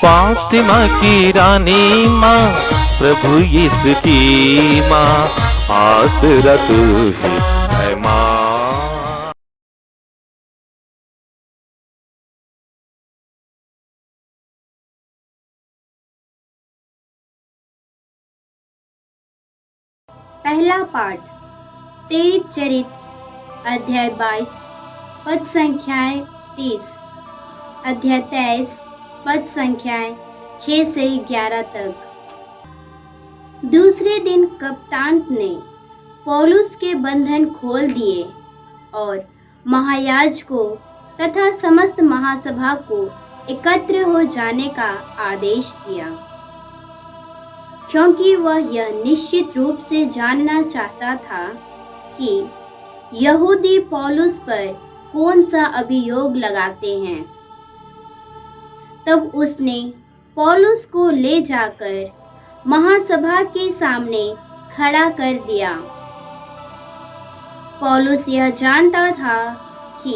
फातिमा की रानी माँ, प्रभु यीशु की माँ, आसरा तू ही है माँ। पहला पाठ प्रेरित चरित्र अध्याय 22 पद संख्याएं 30, अध्याय 23 पद संख्याएं 6 से 11 तक। दूसरे दिन कप्तान ने पौलुस के बंधन खोल दिए और महायाजकों तथा समस्त महासभा को एकत्र हो जाने का आदेश दिया, क्योंकि वह यह निश्चित रूप से जानना चाहता था कि यहूदी पौलुस पर कौन सा अभियोग लगाते हैं। तब उसने पौलुस को ले जाकर महासभा के सामने खड़ा कर दिया। पौलुस यह जानता था कि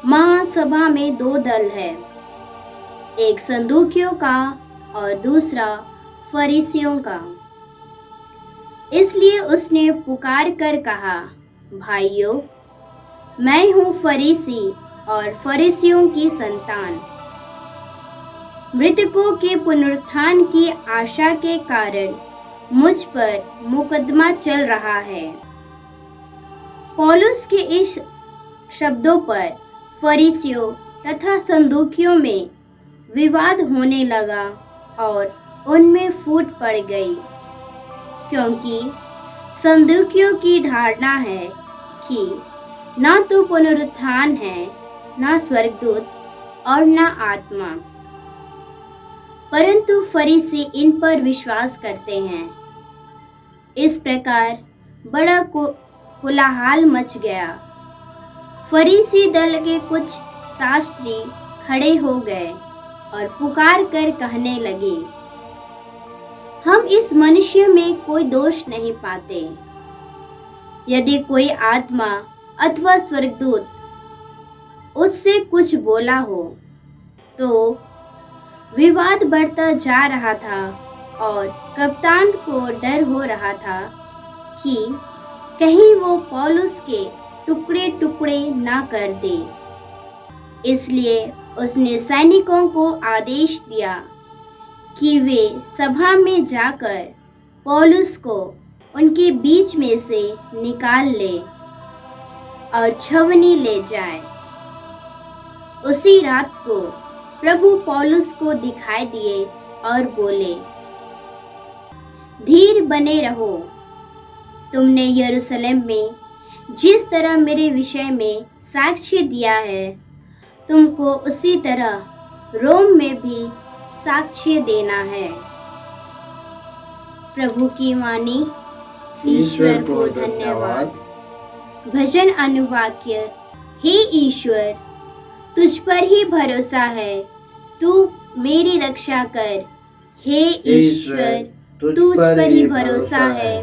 महासभा में दो दल है, एक सदूकियों का और दूसरा फरीसियों का। इसलिए उसने पुकार कर कहा, भाइयों, मैं हूँ फरीसी और फरीसियों की संतान। मृतकों के पुनरुत्थान की आशा के कारण मुझ पर मुकदमा चल रहा है। पौलुस के इस शब्दों पर फरीसियों तथा सदूकियों में विवाद होने लगा और उनमें फूट पड़ गई, क्योंकि सदूकियों की धारणा है कि ना तो पुनरुत्थान है, ना स्वर्गदूत और ना आत्मा, परंतु फरीसी इन पर विश्वास करते हैं। इस प्रकार बड़ा कोलाहल मच गया। फरीसी दल के कुछ शास्त्री खड़े हो गए और पुकार कर कहने लगे, हम इस मनुष्य में कोई दोष नहीं पाते। यदि कोई आत्मा अथवा स्वर्गदूत उससे कुछ बोला हो तो विवाद बढ़ता जा रहा था और कप्तान को डर हो रहा था कि कहीं वो पौलुस के टुकड़े टुकड़े ना कर दे। इसलिए उसने सैनिकों को आदेश दिया कि वे सभा में जाकर पौलुस को उनके बीच में से निकाल ले और छावनी ले जाए। उसी रात को प्रभु पौलुस को दिखाई दिए और बोले, धीर बने रहो। तुमने यरूशलेम में जिस तरह मेरे विषय में साक्ष्य दिया है, तुमको उसी तरह रोम में भी साक्ष्य देना है। प्रभु की वाणी। ईश्वर को धन्यवाद। भजन अनुवाक्य। हे ईश्वर, तुझ पर ही भरोसा है, तू मेरी रक्षा कर। हे ईश्वर, तुझ पर ही भरोसा है,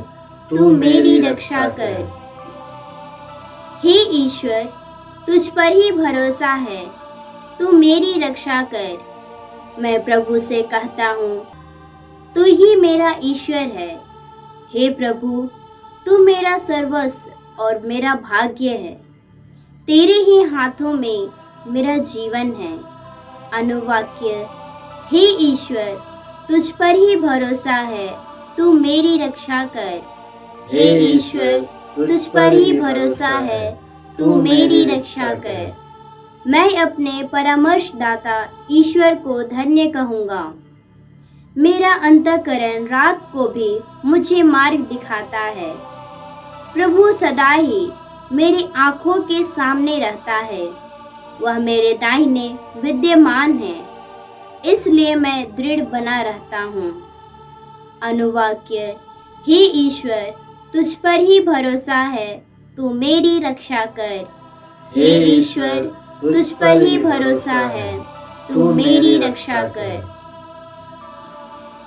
तू मेरी रक्षा कर। हे ईश्वर, तुझ पर ही भरोसा है, तू मेरी रक्षा कर। मैं प्रभु से कहता हूँ, तू ही मेरा ईश्वर है। हे प्रभु, तू मेरा सर्वस्व और मेरा भाग्य है। तेरे ही हाथों में मेरा जीवन है। अनुवाक्य। हे ईश्वर, तुझ पर ही भरोसा है, तू मेरी रक्षा कर। हे ईश्वर, तुझ पर ही भरोसा है, तू मेरी रक्षा कर। मैं अपने परामर्शदाता ईश्वर को धन्य कहूँगा। मेरा अंतःकरण रात को भी मुझे मार्ग दिखाता है। प्रभु सदा ही मेरी आँखों के सामने रहता है। वह मेरे दाहिने विद्यमान है, इसलिए मैं दृढ़ बना रहता हूँ। अनुवाक्य। हे ईश्वर, तुझ पर ही भरोसा है, तू मेरी रक्षा कर। हे ईश्वर, तुझ पर ही भरोसा है, तू मेरी रक्षा कर।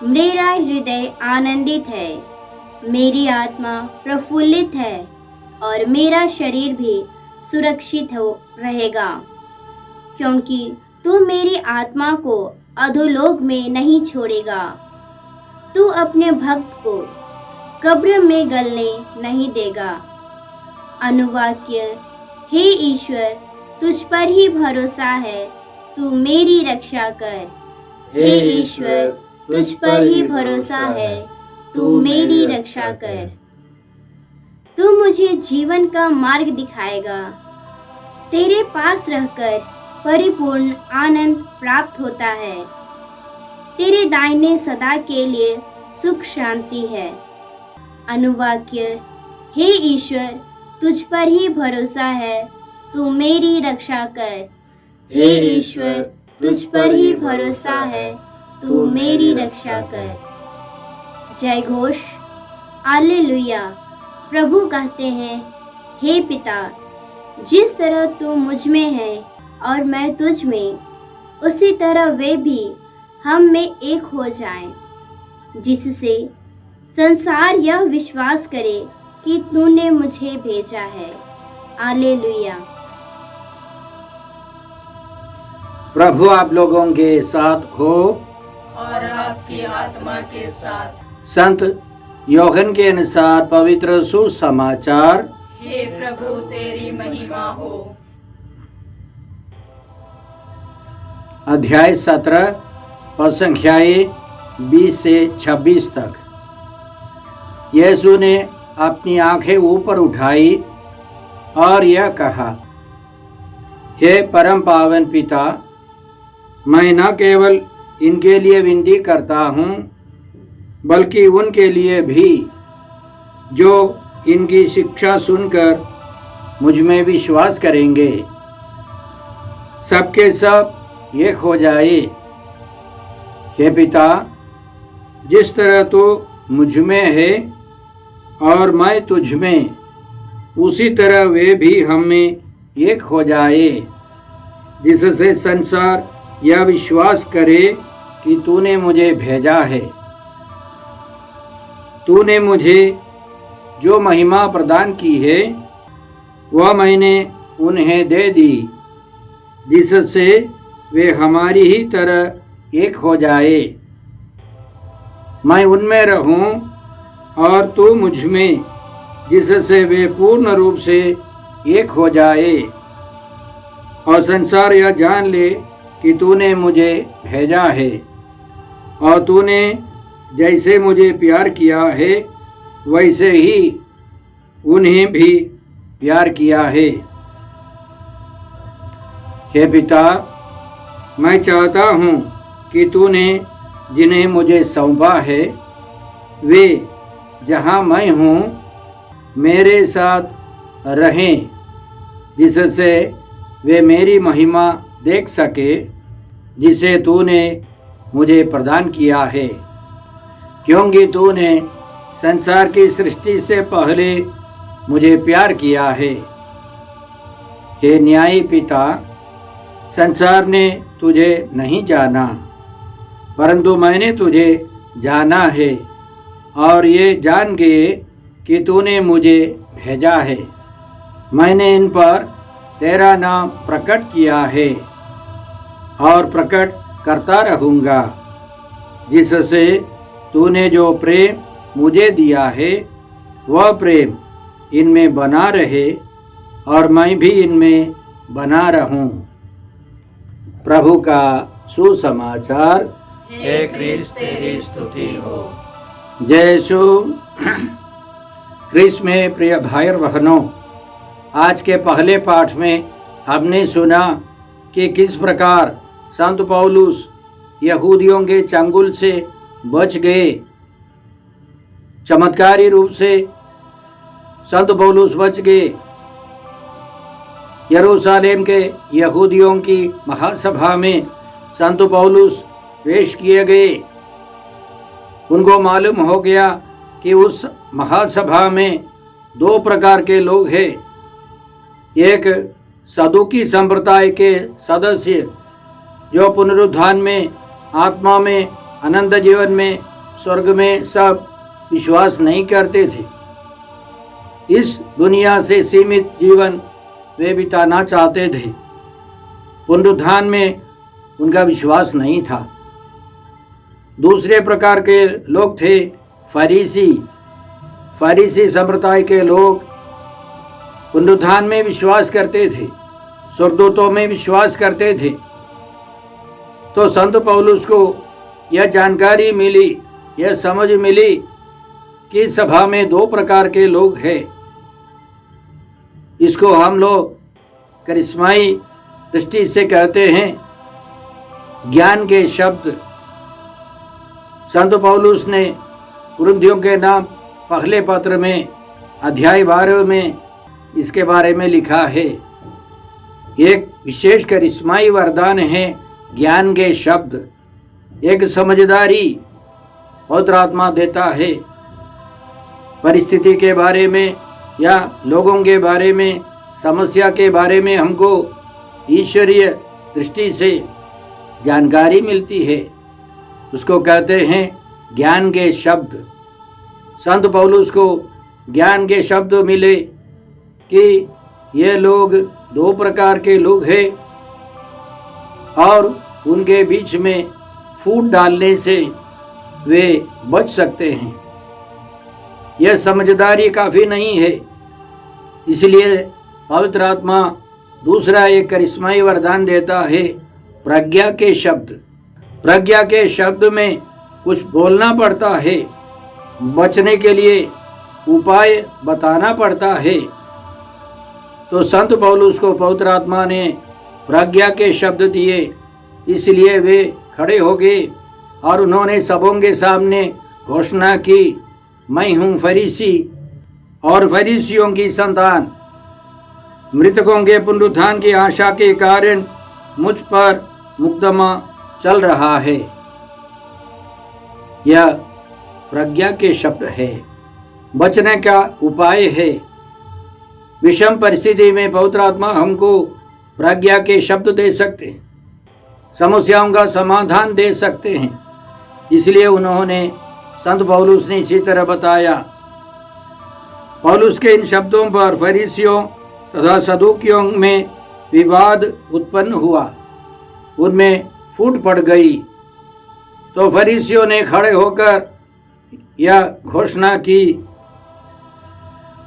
मेरा हृदय आनंदित है, मेरी आत्मा प्रफुल्लित है और मेरा शरीर भी सुरक्षित हो रहेगा, क्योंकि तू मेरी आत्मा को अधोलोक में नहीं छोड़ेगा। तू अपने भक्त को कब्र में गलने नहीं देगा। अनुवाक्य, हे ईश्वर, तुझ पर ही भरोसा है, तू मेरी रक्षा कर। हे ईश्वर, तुझ पर ही भरोसा है, तू मेरी रक्षा कर। तू मुझे जीवन का मार्ग दिखाएगा। तेरे पास रहकर परिपूर्ण आनंद प्राप्त होता है। तेरे दाहिने सदा के लिए सुख शांति है। अनुवाक्य, हे ईश्वर, तुझ पर ही भरोसा है, तू मेरी रक्षा कर। हे ईश्वर, तुझ पर ही भरोसा है, तू मेरी रक्षा कर। जय घोष, हालेलुया। प्रभु कहते हैं, हे पिता, जिस तरह तू मुझ में है और मैं तुझ में, उसी तरह वे भी हम में एक हो जाएं, जिससे संसार यह विश्वास करे कि तूने मुझे भेजा है। हालेलुया। प्रभु आप लोगों के साथ हो और आपकी आत्मा के साथ। संत यूहन्ना के अनुसार पवित्र सुसमाचार। हे प्रभु, तेरी महिमा हो। अध्याय 17 पद संख्याएं 20 से 26 तक। यीशु ने अपनी आंखें ऊपर उठाई और यह कहा, हे परम पावन पिता, मैं न केवल इनके लिए विनती करता हूँ, बल्कि उनके लिए भी जो इनकी शिक्षा सुनकर मुझ में विश्वास करेंगे, सबके सब एक हो जाए। हे पिता, जिस तरह तू मुझ में है और मैं तुझ में, उसी तरह वे भी हम में एक हो जाए, जिससे संसार यह विश्वास करे कि तूने मुझे भेजा है। तूने मुझे जो महिमा प्रदान की है, वह मैंने उन्हें दे दी, जिससे वे हमारी ही तरह एक हो जाए। मैं उनमें रहूं और तू मुझ में, जिससे वे पूर्ण रूप से एक हो जाए, और संसार यह जान ले कि तूने मुझे भेजा है, और तूने जैसे मुझे प्यार किया है वैसे ही उन्हें भी प्यार किया है। हे पिता, मैं चाहता हूँ कि तूने जिन्हें मुझे सौंपा है, वे जहाँ मैं हूँ मेरे साथ रहें, जिससे वे मेरी महिमा देख सके, जिसे तूने मुझे प्रदान किया है, क्योंकि तूने संसार की सृष्टि से पहले मुझे प्यार किया है। हे न्यायी पिता, संसार ने तुझे नहीं जाना, परंतु मैंने तुझे जाना है, और ये जान गए कि तूने मुझे भेजा है। मैंने इन पर तेरा नाम प्रकट किया है और प्रकट करता रहूँगा, जिससे तूने जो प्रेम मुझे दिया है, वह प्रेम इनमें बना रहे और मैं भी इनमें बना रहूं। प्रभु का सुसमाचार। हे क्रिस्त, तेरी स्तुति हो। जय यीशु। क्रिस्त में प्रिय भाई और बहनों, आज के पहले पाठ में हमने सुना कि किस प्रकार संत पौलुस यहूदियों के चंगुल से बच गए। चमत्कारी रूप से संत पौलुस बच गए। यरूशलेम के यहूदियों की महासभा में संत पौलुस पेश किए गए। उनको मालूम हो गया कि उस महासभा में दो प्रकार के लोग हैं। एक सदुकी संप्रदाय के सदस्य, जो पुनरुत्थान में, आत्मा में, अनंत जीवन में, स्वर्ग में सब विश्वास नहीं करते थे। इस दुनिया से सीमित जीवन वे बिताना चाहते थे। पुनरुत्थान में उनका विश्वास नहीं था। दूसरे प्रकार के लोग थे फरीसी। फरीसी संप्रदाय के लोग पुनरुत्थान में विश्वास करते थे, स्वर्गदूतों में विश्वास करते थे। तो संत पौलुस को यह जानकारी मिली, यह समझ मिली कि सभा में दो प्रकार के लोग हैं। इसको हम लोग करिश्माई दृष्टि से कहते हैं ज्ञान के शब्द। संत पौलुस ने कुरिन्थियों के नाम पहले पत्र में अध्याय 12 में इसके बारे में लिखा है। एक विशेष करिश्माई वरदान है ज्ञान के शब्द। एक समझदारी पवित्र आत्मा देता है। परिस्थिति के बारे में या लोगों के बारे में, समस्या के बारे में हमको ईश्वरीय दृष्टि से जानकारी मिलती है, उसको कहते हैं ज्ञान के शब्द। संत पौलुस को ज्ञान के शब्द मिले कि ये लोग दो प्रकार के लोग हैं और उनके बीच में फूट डालने से वे बच सकते हैं। यह समझदारी काफ़ी नहीं है, इसलिए पवित्र आत्मा दूसरा एक करिश्माई वरदान देता है प्रज्ञा के शब्द। प्रज्ञा के शब्द में कुछ बोलना पड़ता है, बचने के लिए उपाय बताना पड़ता है। तो संत पौलुस को पवित्र आत्मा ने प्रज्ञा के शब्द दिए, इसलिए वे खड़े हो गए और उन्होंने सबों के सामने घोषणा की, मैं हूँ फरीसी और फरीसियों की संतान। मृतकों के पुनरुत्थान की आशा के कारण मुझ पर मुकदमा चल रहा है। यह प्रज्ञा के शब्द है, बचने का उपाय है। विषम परिस्थिति में पवित्र आत्मा हमको प्रज्ञा के शब्द दे सकते हैं, समस्याओं का समाधान दे सकते हैं। इसलिए उन्होंने संत पौलुस ने इसी तरह बताया। पौलुस के इन शब्दों पर फरीसियों तथा सदूकियों में विवाद उत्पन्न हुआ, उनमें फूट पड़ गई। तो फरीसियों ने खड़े होकर यह घोषणा की,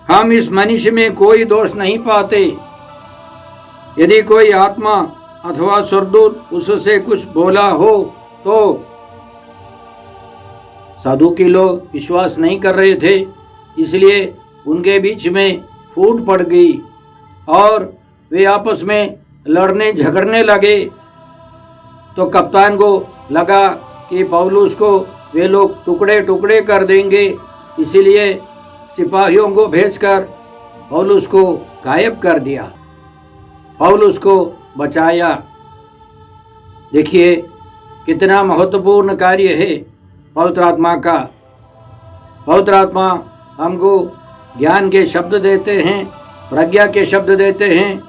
हम इस मनुष्य में कोई दोष नहीं पाते। यदि कोई आत्मा अथवा स्वर्गदूत उससे कुछ बोला हो तो सदूकी लोग विश्वास नहीं कर रहे थे, इसलिए उनके बीच में फूट पड़ गई और वे आपस में लड़ने झगड़ने लगे। तो कप्तान को लगा कि पौलुस को वे लोग टुकड़े टुकड़े कर देंगे, इसीलिए सिपाहियों को भेजकर पौलुस को गायब कर दिया, पौलुस को बचाया। देखिए कितना महत्वपूर्ण कार्य है पवित्र आत्मा का। पवित्र आत्मा हमको ज्ञान के शब्द देते हैं, प्रज्ञा के शब्द देते हैं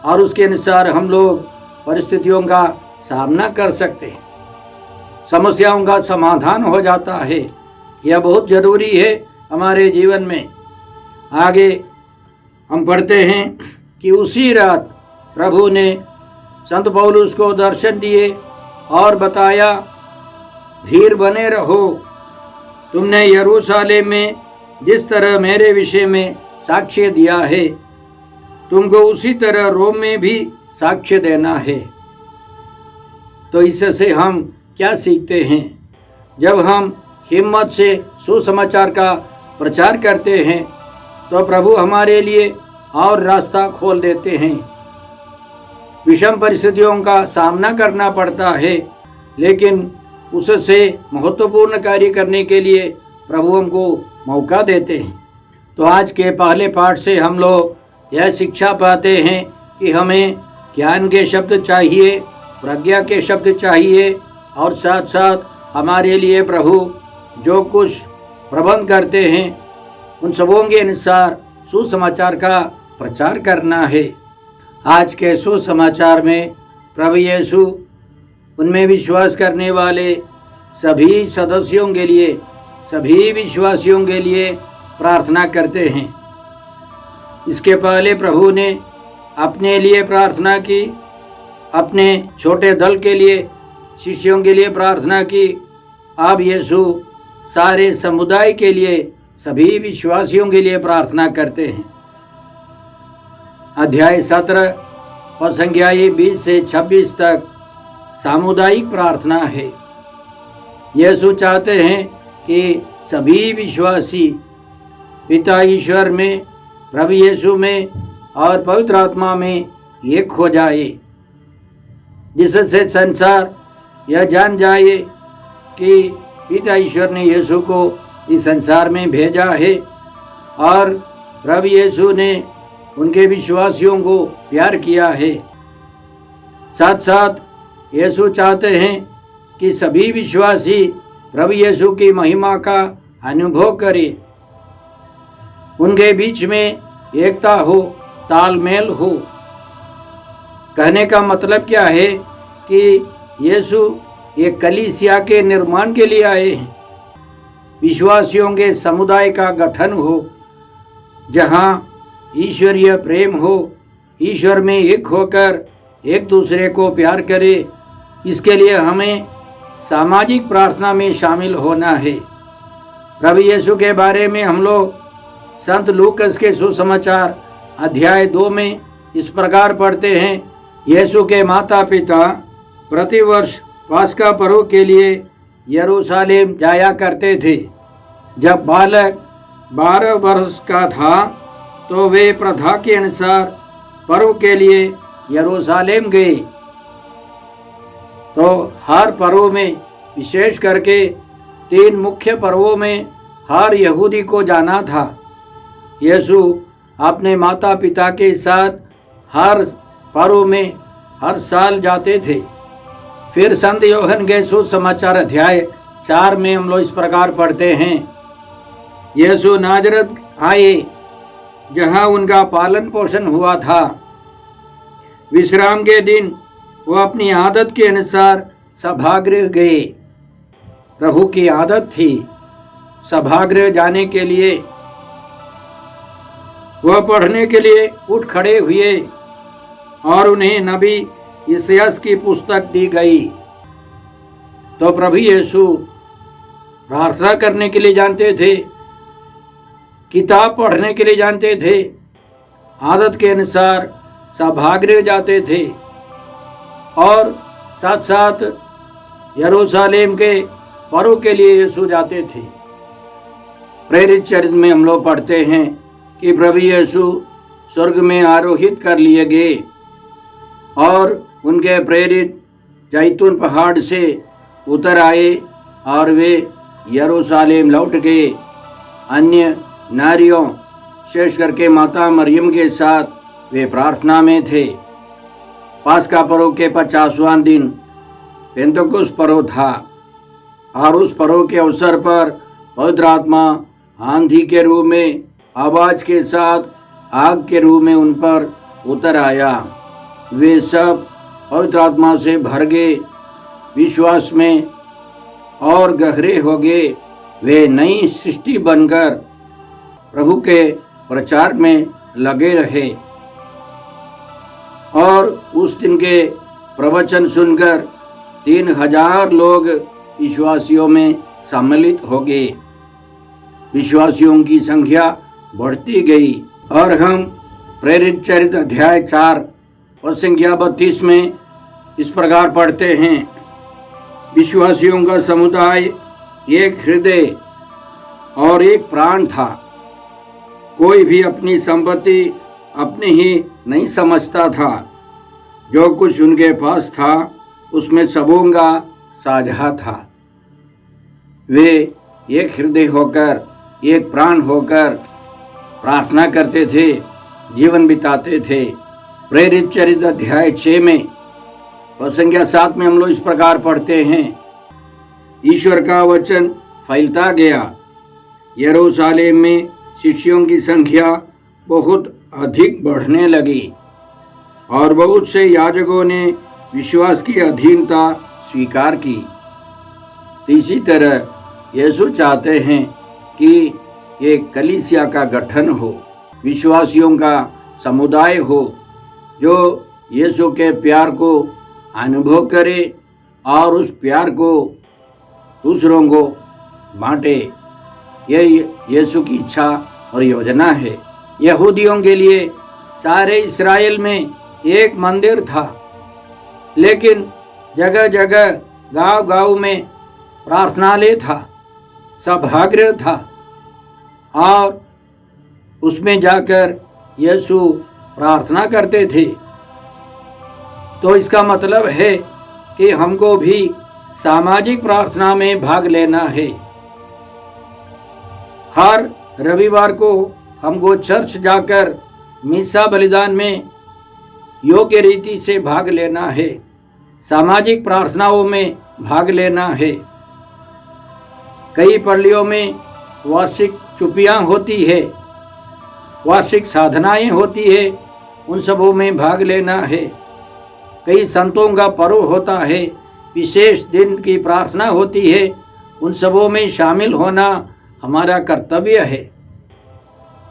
और उसके अनुसार हम लोग परिस्थितियों का सामना कर सकते हैं, समस्याओं का समाधान हो जाता है। यह बहुत ज़रूरी है हमारे जीवन में। आगे हम पढ़ते हैं कि उसी रात प्रभु ने संत पौलुस को दर्शन दिए और बताया, धीर बने रहो, तुमने यरूशलेम में जिस तरह मेरे विषय में साक्ष्य दिया है, तुमको उसी तरह रोम में भी साक्ष्य देना है। तो इससे हम क्या सीखते हैं? जब हम हिम्मत से सुसमाचार का प्रचार करते हैं तो प्रभु हमारे लिए और रास्ता खोल देते हैं। विषम परिस्थितियों का सामना करना पड़ता है, लेकिन उससे महत्वपूर्ण कार्य करने के लिए प्रभु हमको मौका देते हैं। तो आज के पहले पाठ से हम लोग यह शिक्षा पाते हैं कि हमें ज्ञान के शब्द चाहिए, प्रज्ञा के शब्द चाहिए और साथ साथ हमारे लिए प्रभु जो कुछ प्रबंध करते हैं उन सबों के अनुसार सुसमाचार का प्रचार करना है। आज के सुसमाचार में प्रभु यीशु उनमें विश्वास करने वाले सभी सदस्यों के लिए, सभी विश्वासियों के लिए प्रार्थना करते हैं। इसके पहले प्रभु ने अपने लिए प्रार्थना की, अपने छोटे दल के लिए, शिष्यों के लिए प्रार्थना की अब यीशु सारे समुदाय के लिए, सभी विश्वासियों के लिए प्रार्थना करते हैं। अध्याय 17 और संख्या 20 से 26 तक सामुदायिक प्रार्थना है। यीशु चाहते हैं कि सभी विश्वासी पिता ईश्वर में, प्रभु यीशु में और पवित्र आत्मा में एक हो जाए, जिससे संसार यह जान जाए कि पिता ईश्वर ने यीशु को इस संसार में भेजा है और प्रभु यीशु ने उनके विश्वासियों को प्यार किया है। साथ साथ यीशु चाहते हैं कि सभी विश्वासी प्रभु यीशु की महिमा का अनुभव करें, उनके बीच में एकता हो, तालमेल हो। कहने का मतलब क्या है कि यीशु एक कलीसिया के निर्माण के लिए आए हैं, विश्वासियों के समुदाय का गठन हो, जहाँ ईश्वरीय प्रेम हो, ईश्वर में एक होकर एक दूसरे को प्यार करे। इसके लिए हमें सामाजिक प्रार्थना में शामिल होना है। प्रभु यीशु के बारे में हम लोग संत लूकस के सुसमाचार अध्याय 2 में इस प्रकार पढ़ते हैं। यीशु के माता पिता प्रतिवर्ष पास्का पर्व के लिए यरूशलेम जाया करते थे। जब बालक 12 वर्ष का था तो वे प्रथा के अनुसार पर्व के लिए यरूशलेम गए। तो हर पर्व में, विशेष करके 3 मुख्य पर्वों में हर यहूदी को जाना था। यीशु अपने माता पिता के साथ हर पर्व में हर साल जाते थे। फिर संत यूहन्ना के सुसमाचार अध्याय 4 में हम लोग इस प्रकार पढ़ते हैं। यीशु नाजरत आए, जहाँ उनका पालन पोषण हुआ था। विश्राम के दिन वो अपनी आदत के अनुसार सभागृह गए। प्रभु की आदत थी सभागृह जाने के लिए। वह पढ़ने के लिए उठ खड़े हुए और उन्हें नबी यशायाह की पुस्तक दी गई। तो प्रभु यीशु प्रार्थना करने के लिए जानते थे, किताब पढ़ने के लिए जानते थे, आदत के अनुसार सभागृह जाते थे और साथ साथ यरूशलेम के पर्व के लिए यीशु जाते थे। प्रेरित चरित्र में हम लोग पढ़ते हैं कि प्रभु यीशु स्वर्ग में आरोहित कर लिए गए और उनके प्रेरित जैतून पहाड़ से उतर आए और वे यरूशलेम लौट गए। अन्य नारियों, विशेष करके माता मरियम के साथ वे प्रार्थना में थे। पास्का पर्व के 50वां दिन पेंतकुस्त पर्व था और उस पर्व के अवसर पर पवित्र आत्मा आंधी के रूप में, आवाज के साथ आग के रूप में उन पर उतर आया। वे सब पवित्र आत्मा से भर गए, विश्वास में और गहरे हो गए। वे नई सृष्टि बनकर प्रभु के प्रचार में लगे रहे और उस दिन के प्रवचन सुनकर 3000 लोग विश्वासियों में सम्मिलित हो गए। विश्वासियों की संख्या बढ़ती गई और हम प्रेरित चरित्र अध्याय 4 और संख्या 32 में इस प्रकार पढ़ते हैं। विश्वासियों का समुदाय एक हृदय और एक प्राण था। कोई भी अपनी संपत्ति अपनी ही नहीं समझता था। जो कुछ उनके पास था उसमें सबों का साझा था। वे एक हृदय होकर, एक प्राण होकर प्रार्थना करते थे, जीवन बिताते थे। प्रेरित चरित्र अध्याय 6 में और संख्या 7 में हम लोग इस प्रकार पढ़ते हैं। ईश्वर का वचन फैलता गया। यरूशलेम में शिष्यों की संख्या बहुत अधिक बढ़ने लगी और बहुत से याजकों ने विश्वास की अधीनता स्वीकार की। इसी तरह यीशु चाहते हैं कि एक कलीसिया का गठन हो, विश्वासियों का समुदाय हो जो यीशु के प्यार को अनुभव करे और उस प्यार को दूसरों को बांटे। यह यीशु की इच्छा और योजना है। यहूदियों के लिए सारे इस्राएल में एक मंदिर था, लेकिन जगह जगह गांव-गांव में प्रार्थनालय था, सभागृह था, और उसमें जाकर यीशु प्रार्थना करते थे। तो इसका मतलब है कि हमको भी सामाजिक प्रार्थना में भाग लेना है। हर रविवार को हमको चर्च जाकर मिसा बलिदान में योग्य रीति से भाग लेना है, सामाजिक प्रार्थनाओं में भाग लेना है। कई पल्लियों में वार्षिक चुपियाँ होती है, वार्षिक साधनाएं होती है, उन सबों में भाग लेना है। कई संतों का पर्व होता है, विशेष दिन की प्रार्थना होती है, उन सबों में शामिल होना हमारा कर्तव्य है,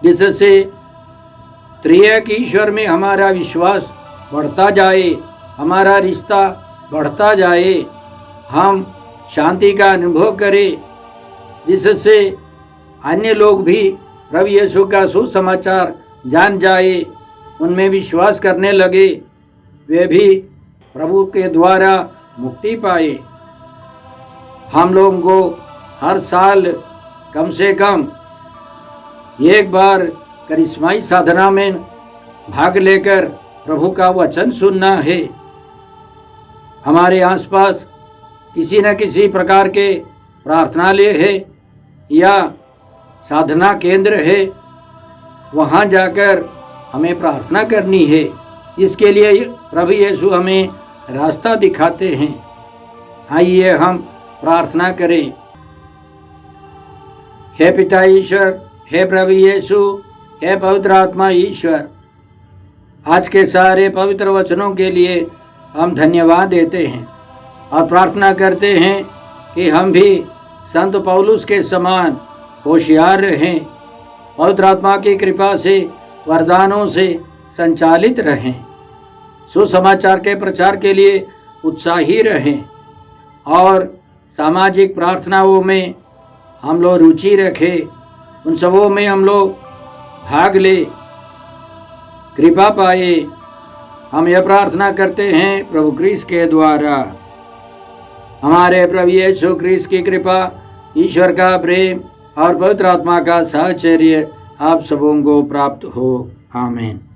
जिससे त्रिएक ईश्वर में हमारा विश्वास बढ़ता जाए, हमारा रिश्ता बढ़ता जाए, हम शांति का अनुभव करें, जिससे अन्य लोग भी प्रभु यीशु का सुसमाचार जान जाए, उनमें विश्वास करने लगे, वे भी प्रभु के द्वारा मुक्ति पाए। हम लोगों को हर साल कम से कम एक बार करिश्माई साधना में भाग लेकर प्रभु का वचन सुनना है। हमारे आसपास किसी न किसी प्रकार के प्रार्थनालय है या साधना केंद्र है, वहाँ जाकर हमें प्रार्थना करनी है। इसके लिए प्रभु यीशु हमें रास्ता दिखाते हैं। आइए हम प्रार्थना करें। हे पिता ईश्वर, हे प्रभु यीशु, हे पवित्र आत्मा ईश्वर, आज के सारे पवित्र वचनों के लिए हम धन्यवाद देते हैं और प्रार्थना करते हैं कि हम भी संत पौलुस के समान होशियार रहें, पवित्र आत्मा की कृपा से वरदानों से संचालित रहें, सुसमाचार के प्रचार के लिए उत्साही रहें और सामाजिक प्रार्थनाओं में हम लोग रुचि रखें, उन सबों में हम लोग भाग ले, कृपा पाए। हम यह प्रार्थना करते हैं प्रभु क्रिस्त के द्वारा। हमारे प्रभु यीशु क्रिस्त की कृपा, ईश्वर का प्रेम और पवित्र आत्मा का साहचर्य आप सबों को प्राप्त हो। आमीन।